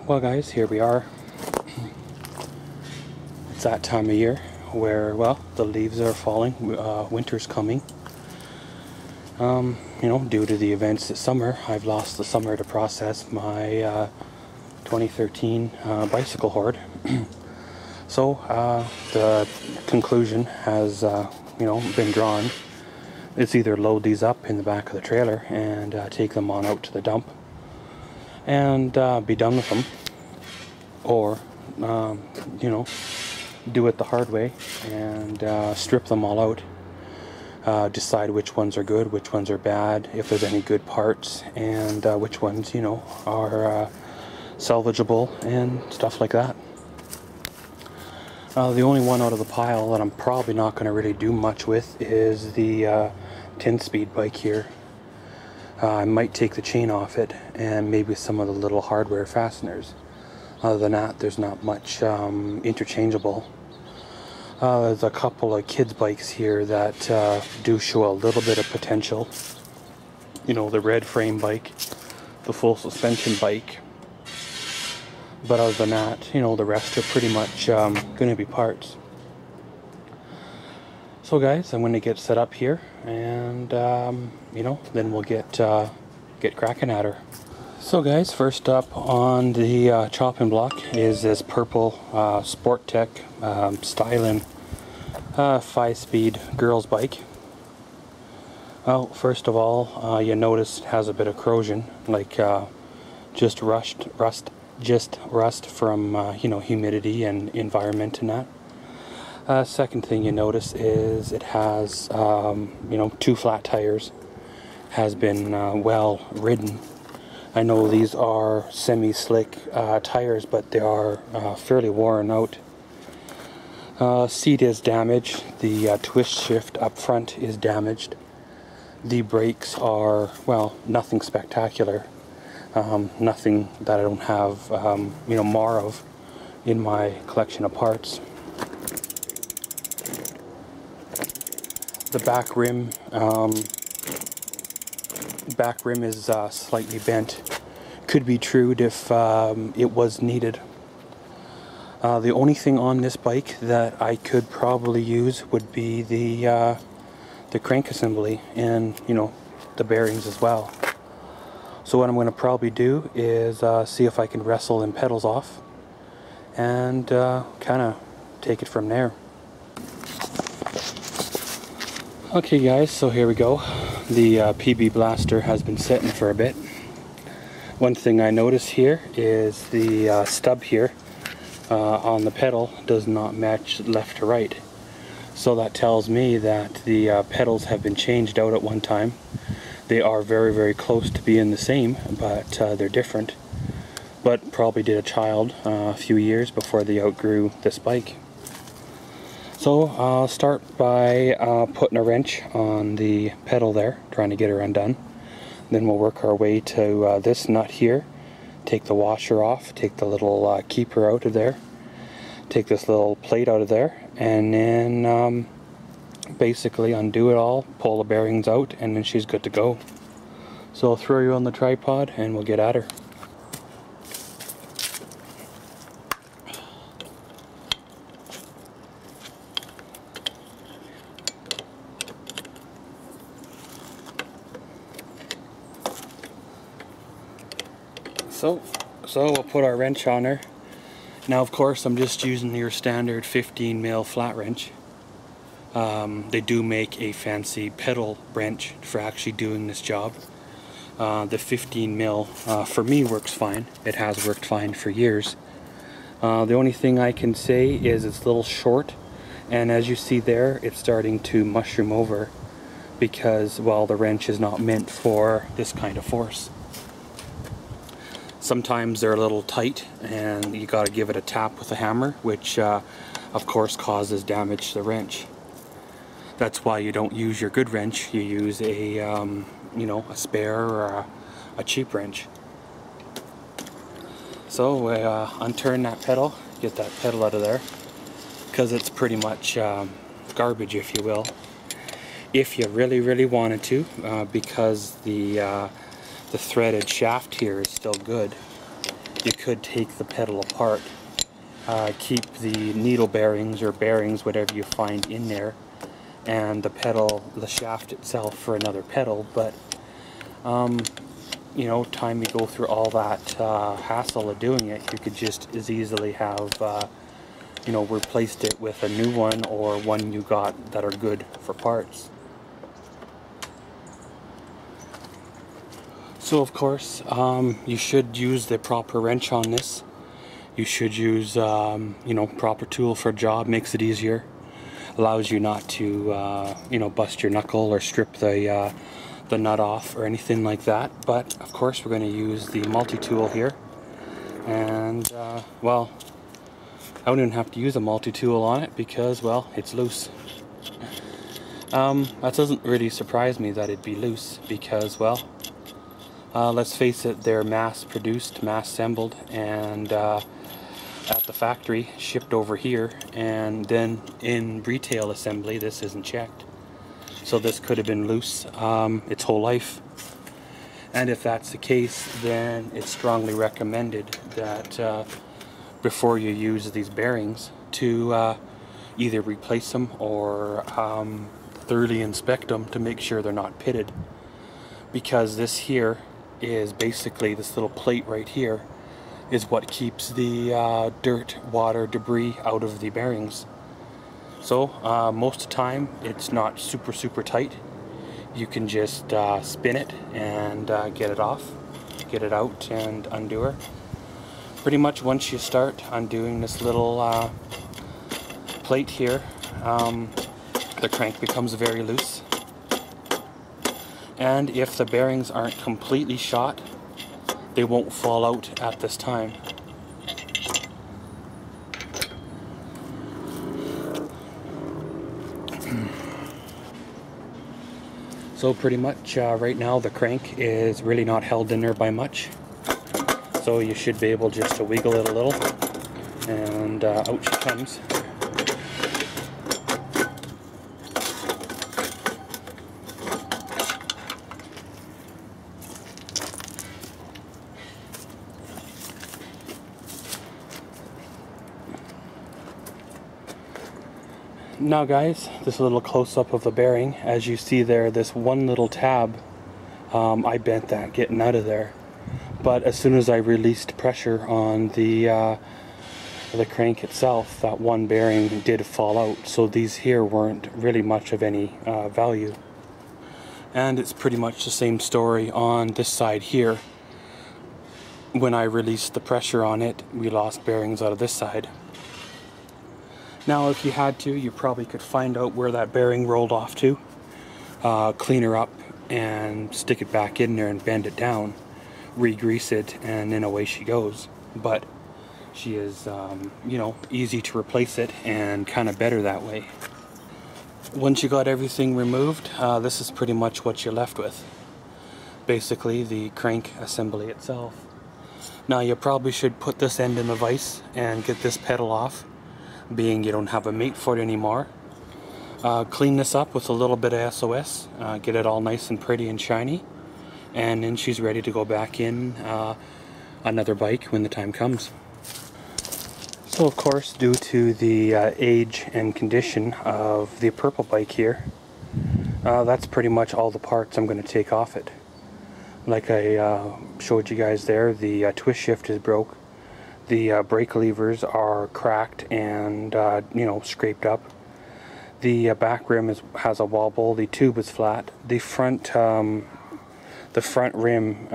Well guys, here we are. It's that time of year where, well, the leaves are falling, winter's coming. You know, due to the events this summer, I've lost the summer to process my 2013 bicycle hoard. So the conclusion has, you know, been drawn. It's either load these up in the back of the trailer and take them on out to the dump and be done with them, or you know, do it the hard way and strip them all out, decide which ones are good, which ones are bad, if there's any good parts, and which ones, you know, are salvageable and stuff like that. The only one out of the pile that I'm probably not going to really do much with is the 10-speed bike here. I might take the chain off it and maybe some of the little hardware fasteners. Other than that, there's not much interchangeable. There's a couple of kids' bikes here that do show a little bit of potential. You know, the red frame bike, the full suspension bike. But other than that, you know, the rest are pretty much going to be parts. So guys, I'm going to get set up here, and you know, then we'll get cracking at her. So guys, first up on the chopping block is this purple Sport Tech Stylin 5-speed girls bike. Well, first of all, you notice it has a bit of corrosion, like just rust from you know, humidity and environment and that. Second thing you notice is it has you know, 2 flat tires. Has been well ridden. I know these are semi-slick tires, but they are fairly worn out. Seat is damaged. The twist shift up front is damaged. The brakes are, well, nothing spectacular. Nothing that I don't have, you know, more of in my collection of parts. The back rim is slightly bent. Could be trued if it was needed. The only thing on this bike that I could probably use would be the crank assembly and, you know, the bearings as well. So what I'm going to probably do is see if I can wrestle them pedals off and kind of take it from there. Okay guys, so here we go. The PB Blaster has been sitting for a bit. One thing I notice here is the stub here on the pedal does not match left to right. So that tells me that the pedals have been changed out at one time. They are very, very close to being the same, but they're different. But probably did a child a few years before they outgrew this bike. So I'll start by putting a wrench on the pedal there, trying to get her undone. Then we'll work our way to this nut here, take the washer off, take the little keeper out of there, take this little plate out of there, and then basically undo it all, pull the bearings out, and then she's good to go. So I'll throw you on the tripod and we'll get at her. So we'll put our wrench on her. Now of course I'm just using your standard 15mm flat wrench. They do make a fancy pedal wrench for actually doing this job. The 15mm for me works fine. It has worked fine for years. The only thing I can say is it's a little short, and as you see there, it's starting to mushroom over because, well, the wrench is not meant for this kind of force. Sometimes they're a little tight and you got to give it a tap with a hammer, which of course causes damage to the wrench. That's why you don't use your good wrench. You use a you know, a spare or a cheap wrench. So unturn that pedal, get that pedal out of there, because it's pretty much garbage, if you will. If you really wanted to, because the threaded shaft here is still good. you could take the pedal apart, keep the needle bearings or bearings, whatever you find in there, and the pedal, the shaft itself for another pedal. But you know, time you go through all that hassle of doing it, you could just as easily have you know, replaced it with a new one or one you got that are good for parts. So of course, you should use the proper wrench on this. You should use, you know, proper tool for a job. Makes it easier. Allows you not to, you know, bust your knuckle or strip the nut off or anything like that. But of course, we're going to use the multi-tool here. And well, I don't even have to use a multi-tool on it because, well, it's loose. That doesn't really surprise me that it'd be loose because, well, let's face it, they're mass-produced, mass-assembled, and at the factory, shipped over here, and then in retail assembly, this isn't checked. So this could have been loose its whole life. And if that's the case, then it's strongly recommended that before you use these bearings to either replace them or thoroughly inspect them to make sure they're not pitted. Because this here is basically, this little plate right here is what keeps the dirt, water, debris out of the bearings. So most of the time it's not super tight. You can just spin it and get it off, get it out and undo her. Pretty much once you start undoing this little plate here, the crank becomes very loose. And if the bearings aren't completely shot, they won't fall out at this time. So pretty much right now the crank is really not held in there by much. So you should be able just to wiggle it a little, and out she comes. Now guys, this little close-up of the bearing. As you see there, this one little tab, I bent that getting out of there. But as soon as I released pressure on the crank itself, that one bearing did fall out. So these here weren't really much of any value. And it's pretty much the same story on this side here. When I released the pressure on it, we lost bearings out of this side. Now if you had to, you probably could find out where that bearing rolled off to, clean her up and stick it back in there and bend it down, re-grease it, and then away she goes. But she is, you know, easy to replace it and kind of better that way. Once you got everything removed, this is pretty much what you're left with. Basically the crank assembly itself. Now you probably should put this end in the vise and get this pedal off, being you don't have a mate for it anymore. Clean this up with a little bit of SOS, get it all nice and pretty and shiny, and then she's ready to go back in another bike when the time comes. So of course, due to the age and condition of the purple bike here, that's pretty much all the parts I'm going to take off it. Like I showed you guys there, the twist shift is broke. The brake levers are cracked and you know, scraped up. The back rim has a wobble. The tube is flat. The front rim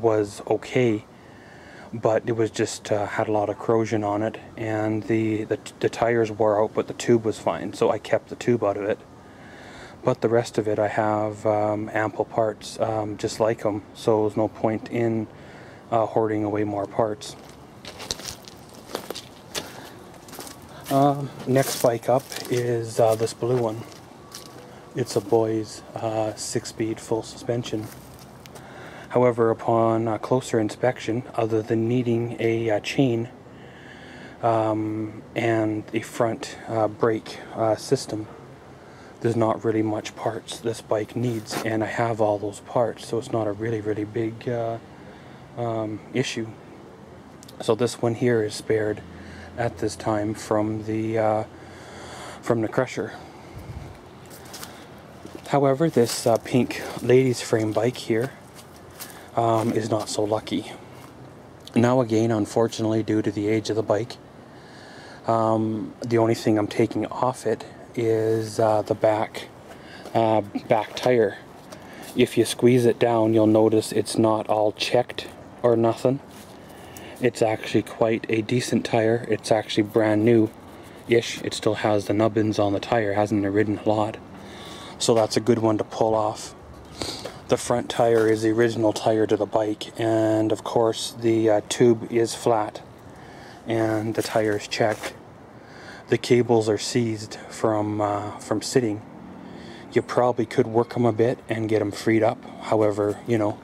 was okay, but it was just had a lot of corrosion on it, and the tires wore out, but the tube was fine, so I kept the tube out of it. But the rest of it, I have ample parts just like them, so there's no point in hoarding away more parts. Next bike up is this blue one. It's a boy's 6-speed full suspension. However, upon closer inspection, other than needing a chain and a front brake system, there's not really much parts this bike needs, and I have all those parts, so it's not a really big issue. So this one here is spared at this time from the crusher. However, this pink ladies frame bike here is not so lucky. Now again, unfortunately, due to the age of the bike, the only thing I'm taking off it is the back tire. If you squeeze it down, you'll notice it's not all checked or nothing. It's actually quite a decent tire. It's actually brand new-ish. It still has the nubbins on the tire, hasn't ridden a lot. So that's a good one to pull off. The front tire is the original tire to the bike, and of course the tube is flat and the tire is checked. The cables are seized from sitting. You probably could work them a bit and get them freed up. However, you know,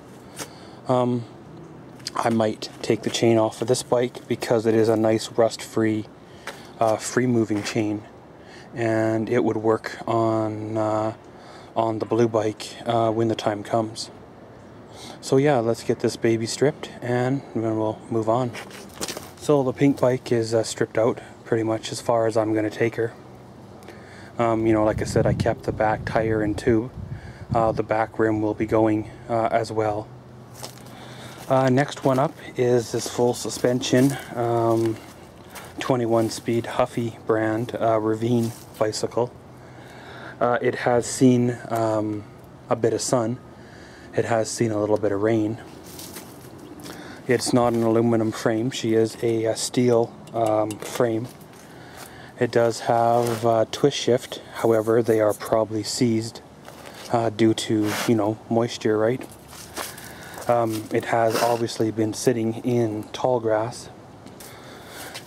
I might take the chain off of this bike because it is a nice rust-free, free-moving chain, and it would work on the blue bike when the time comes. So yeah, let's get this baby stripped and then we'll move on. So the pink bike is stripped out pretty much as far as I'm going to take her. You know, like I said, I kept the back tire and tube. The back rim will be going as well. Next one up is this full suspension 21 speed Huffy brand Ravine bicycle. It has seen a bit of sun. It has seen a little bit of rain. It's not an aluminum frame. She is a steel frame. It does have twist shift. However, they are probably seized due to, you know, moisture, right? It has obviously been sitting in tall grass.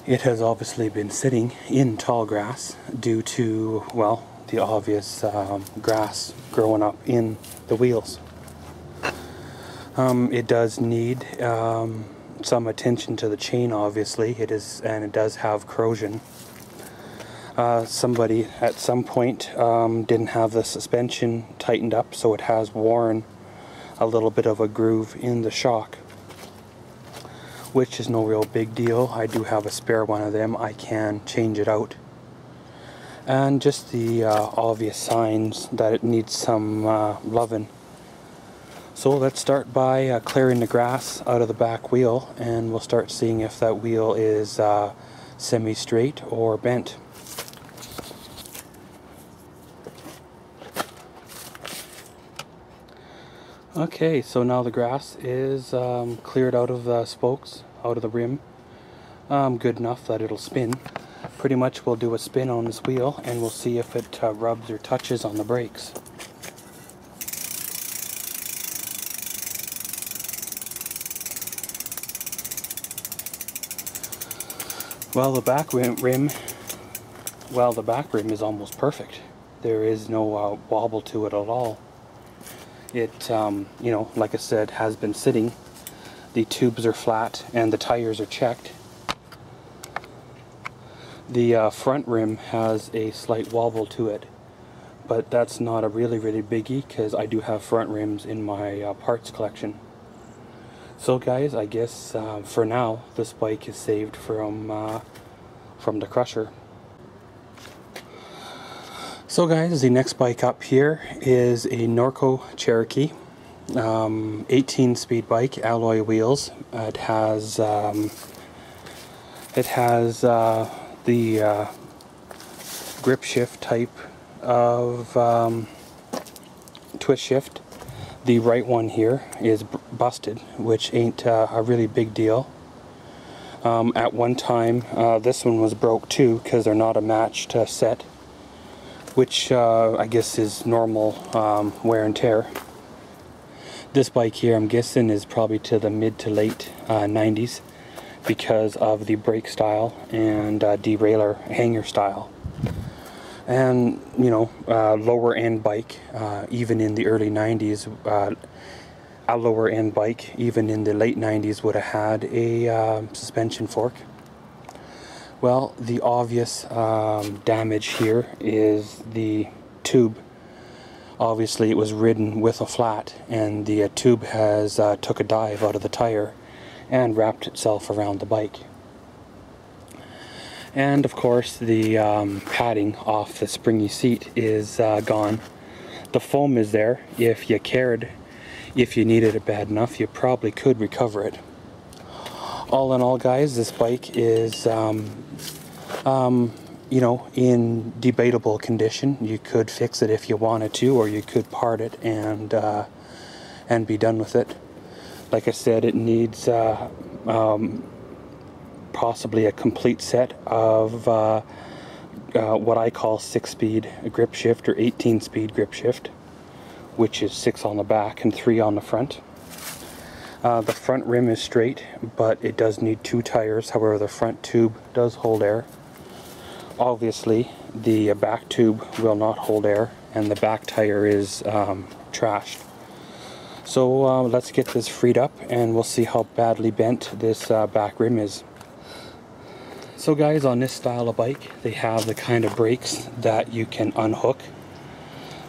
It has obviously been sitting in tall grass due to, well, the obvious grass growing up in the wheels. It does need some attention to the chain, obviously. It does have corrosion. Somebody at some point didn't have the suspension tightened up, so it has worn a little bit of a groove in the shock, which is no real big deal. I do have a spare one of them. I can change it out. And just the obvious signs that it needs some loving. So let's start by clearing the grass out of the back wheel, and we'll start seeing if that wheel is semi-straight or bent. Okay, so now the grass is cleared out of the spokes, out of the rim, good enough that it'll spin. Pretty much we'll do a spin on this wheel and we'll see if it rubs or touches on the brakes. Well, the back rim is almost perfect. There is no wobble to it at all. It, you know, like I said, has been sitting. The tubes are flat and the tires are checked. The front rim has a slight wobble to it, but that's not a really biggie because I do have front rims in my parts collection. So guys, I guess for now this bike is saved from the crusher. So guys, the next bike up here is a Norco Cherokee, 18 speed bike, alloy wheels. It has the grip shift type of twist shift. The right one here is busted, which ain't a really big deal. At one time this one was broke too because they're not a matched set, which I guess is normal wear and tear. This bike here, I'm guessing, is probably to the mid to late 90s because of the brake style and derailleur hanger style. And, you know, lower end bike, even in the early 90s, a lower end bike, even in the late 90s, would have had a suspension fork. Well, the obvious damage here is the tube. Obviously it was ridden with a flat, and the tube has took a dive out of the tire and wrapped itself around the bike. And of course the padding off the springy seat is gone. The foam is there. If you cared, if you needed it bad enough, you probably could recover it. All in all, guys, this bike is you know, in debatable condition. You could fix it if you wanted to, or you could part it and be done with it. Like I said, it needs possibly a complete set of what I call 6-speed grip shift or 18-speed grip shift, which is 6 on the back and 3 on the front. The front rim is straight, but it does need 2 tires. However, the front tube does hold air. Obviously, the back tube will not hold air, and the back tire is trashed. So let's get this freed up, and we'll see how badly bent this back rim is. So guys, on this style of bike, they have the kind of brakes that you can unhook.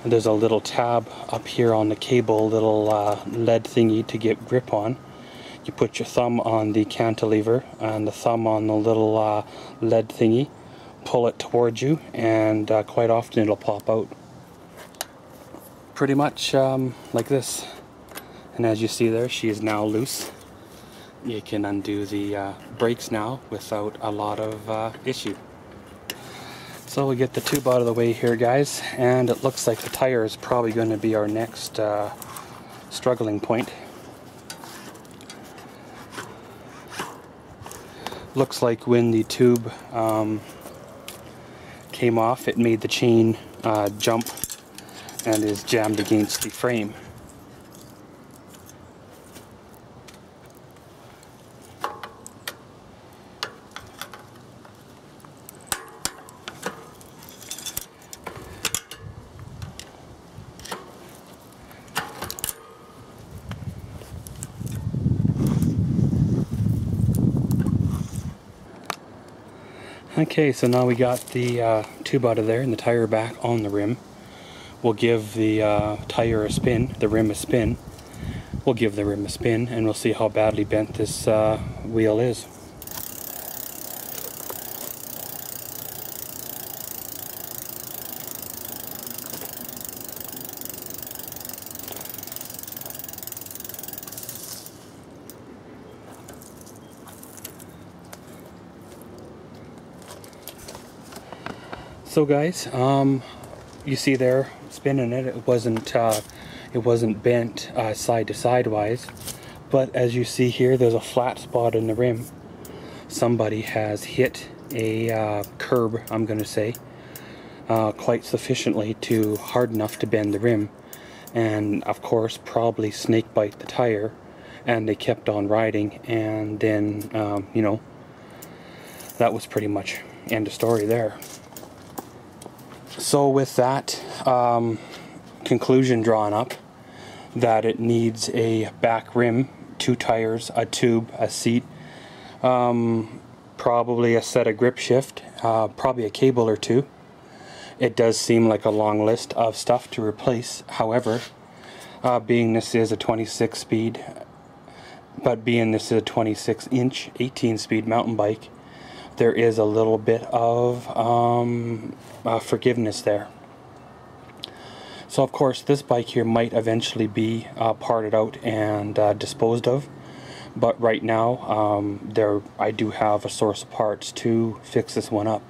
There's a little tab up here on the cable, little lead thingy to get grip on. You put your thumb on the cantilever and the thumb on the little lead thingy, pull it towards you, and quite often it'll pop out. Pretty much like this. And as you see there, she is now loose. You can undo the brakes now without a lot of issue. So we get the tube out of the way here, guys, and it looks like the tire is probably going to be our next struggling point. Looks like when the tube came off, it made the chain jump and is jammed against the frame. Okay, so now we got the tube out of there and the tire back on the rim. We'll give the tire a spin, the rim a spin. We'll give the rim a spin, and we'll see how badly bent this wheel is. So guys, you see there, spinning it, it wasn't bent side to sidewise, but as you see here, there's a flat spot in the rim. Somebody has hit a curb, I'm going to say, quite sufficiently to hard enough to bend the rim, and of course probably snake bite the tire, and they kept on riding, and then you know, that was pretty much end of story there. So with that conclusion drawn up, that it needs a back rim, 2 tires, a tube, a seat, probably a set of grip shift, probably a cable or 2. It does seem like a long list of stuff to replace. However, being this is a 26 speed, but being this is a 26-inch 18-speed mountain bike, there is a little bit of forgiveness there. So of course this bike here might eventually be parted out and disposed of, but right now I do have a source of parts to fix this one up.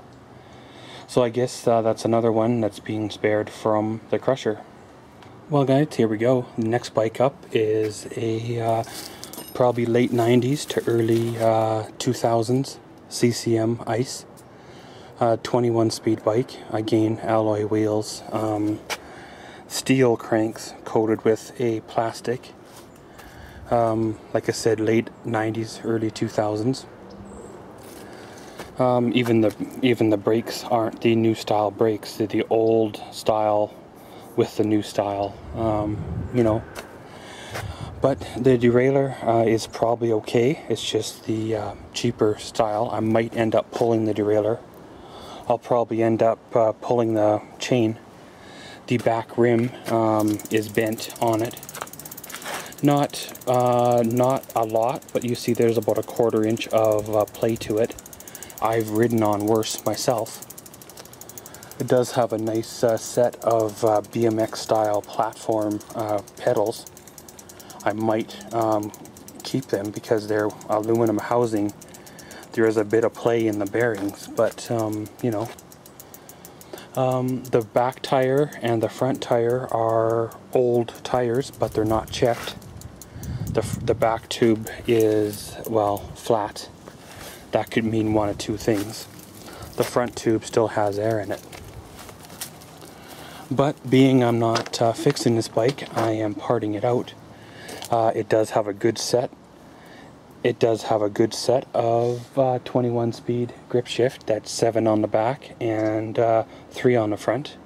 So I guess that's another one that's being spared from the crusher. Well guys, here we go. The next bike up is a probably late 90s to early 2000s CCM Ice, 21 speed bike, again alloy wheels, steel cranks coated with a plastic, like I said, late 90s, early 2000s. Even the brakes aren't the new style brakes, they're the old style with the new style, you know. But the derailleur is probably okay. It's just the cheaper style. I might end up pulling the derailleur. I'll probably end up pulling the chain. The back rim is bent on it. Not a lot, but you see there's about a 1/4 inch of play to it. I've ridden on worse myself. It does have a nice set of BMX style platform pedals. I might keep them because they're aluminum housing. There is a bit of play in the bearings, but you know, the back tire and the front tire are old tires, but they're not checked. The back tube is, well, flat. That could mean one of two things. The front tube still has air in it. But being I'm not fixing this bike, I am parting it out. It does have a good set. It does have a good set of 21 speed grip shift. That's 7 on the back and 3 on the front.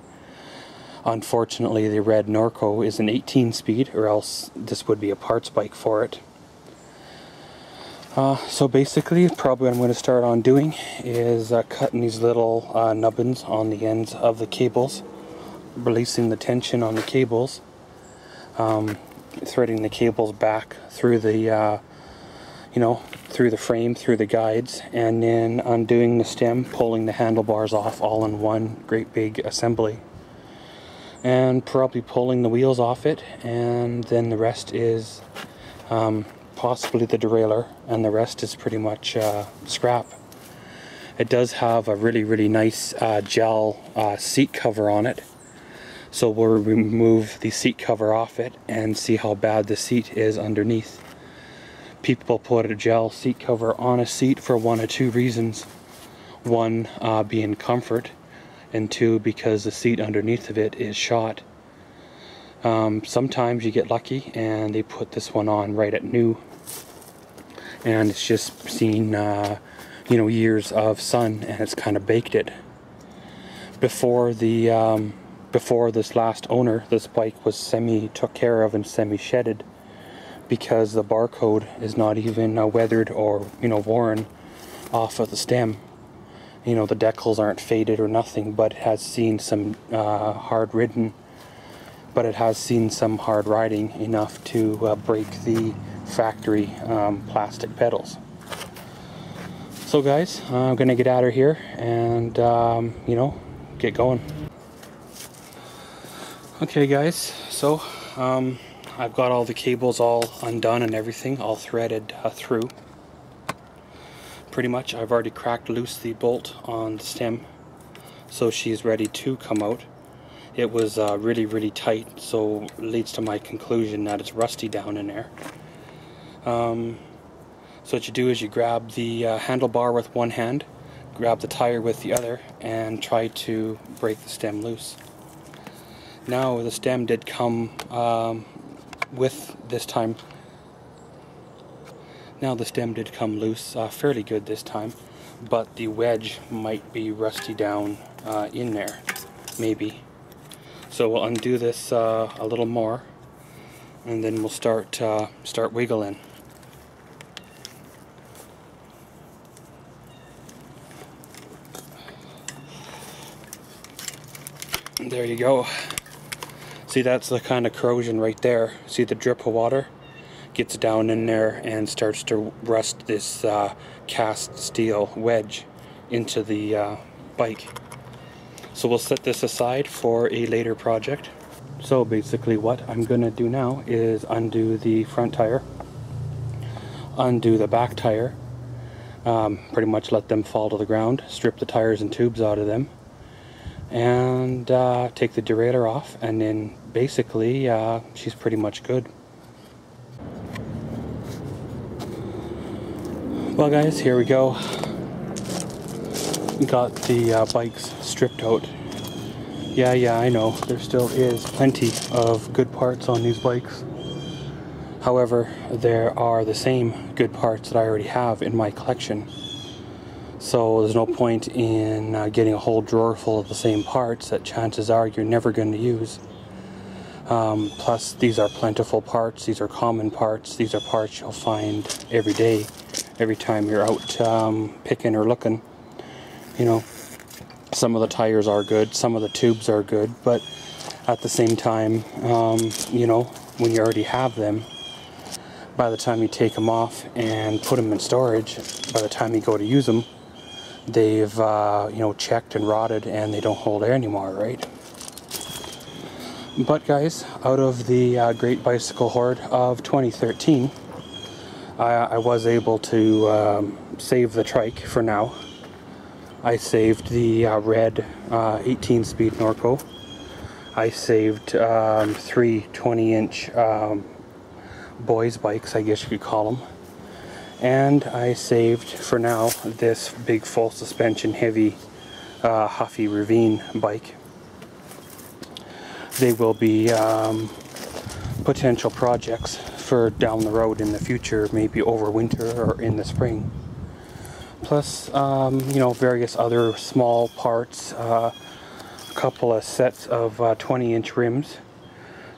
Unfortunately, the red Norco is an 18 speed, or else this would be a parts bike for it. So basically, probably what I'm going to start on doing is cutting these little nubbins on the ends of the cables, releasing the tension on the cables, threading the cables back through the, you know, through the frame, through the guides, and then undoing the stem, pulling the handlebars off all in one great big assembly. And probably pulling the wheels off it, and then the rest is possibly the derailleur, and the rest is pretty much scrap. It does have a really nice gel seat cover on it, so we'll remove the seat cover off it and see how bad the seat is underneath. People put a gel seat cover on a seat for one of two reasons. One being comfort, and 2 because the seat underneath of it is shot. Sometimes you get lucky and they put this one on right at new, and it's just seen you know, years of sun, and it's kind of baked it. Before this last owner, this bike was took care of and semi-shedded, because the barcode is not even weathered or, you know, worn off of the stem. You know, the decals aren't faded or nothing, but it has seen some hard ridden, but it has seen some hard riding enough to break the factory plastic pedals. So guys, I'm gonna get out of here and you know, get going. Okay guys, so I've got all the cables all undone and everything all threaded through. Pretty much I've already cracked loose the bolt on the stem, so she's ready to come out. It was really tight, so it leads to my conclusion that it's rusty down in there. So what you do is you grab the handlebar with one hand, grab the tire with the other, and try to break the stem loose. Now the stem did come with this time. Now the stem did come loose fairly good this time, but the wedge might be rusty down in there, maybe. So we'll undo this a little more, and then we'll start wiggling. There you go. See, that's the kind of corrosion right there. See the drip of water? Gets down in there and starts to rust this cast steel wedge into the bike. So we'll set this aside for a later project. So basically what I'm going to do now is undo the front tire, undo the back tire, pretty much let them fall to the ground, strip the tires and tubes out of them, and take the derailleur off, and then basically she's pretty much good. Well guys, here we go. Got the bikes stripped out. Yeah, I know, there still is plenty of good parts on these bikes. However, there are the same good parts that I already have in my collection. So there's no point in getting a whole drawer full of the same parts that chances are you're never going to use. Plus, these are plentiful parts, these are common parts, these are parts you'll find every day, every time you're out picking or looking. You know, some of the tires are good, some of the tubes are good, but at the same time, you know, when you already have them, by the time you take them off and put them in storage, by the time you go to use them, they've you know, checked and rotted and they don't hold air anymore, right? But guys, out of the Great Bicycle Hoard of 2013, I was able to save the trike for now. I saved the red 18-speed Norco. I saved 3 20-inch boys bikes, I guess you could call them. And I saved, for now, this big full suspension heavy Huffy Ravine bike. They will be potential projects for down the road in the future, maybe over winter or in the spring. Plus, you know, various other small parts, a couple of sets of 20-inch rims,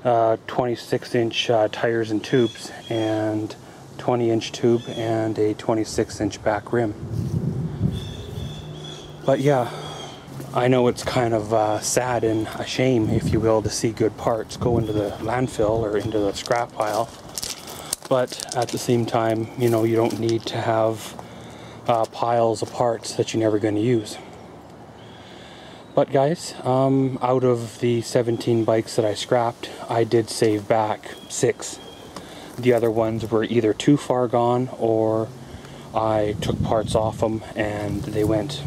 26-inch tires and tubes, and 20-inch tube, and a 26-inch back rim. But yeah, I know it's kind of sad and a shame, if you will, to see good parts go into the landfill or into the scrap pile. But at the same time, you know, you don't need to have piles of parts that you're never going to use. But guys, out of the 17 bikes that I scrapped, I did save back 6. The other ones were either too far gone, or I took parts off them and they went.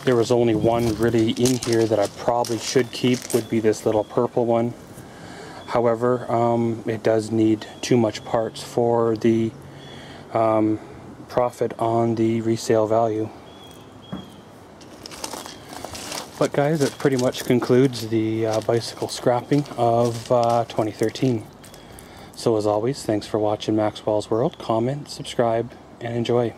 There was only one really in here that I probably should keep, would be this little purple one. However, it does need too much parts for the profit on the resale value. But guys, it pretty much concludes the bicycle scrapping of 2013. So as always, thanks for watching Maxwell's World. Comment, subscribe, and enjoy.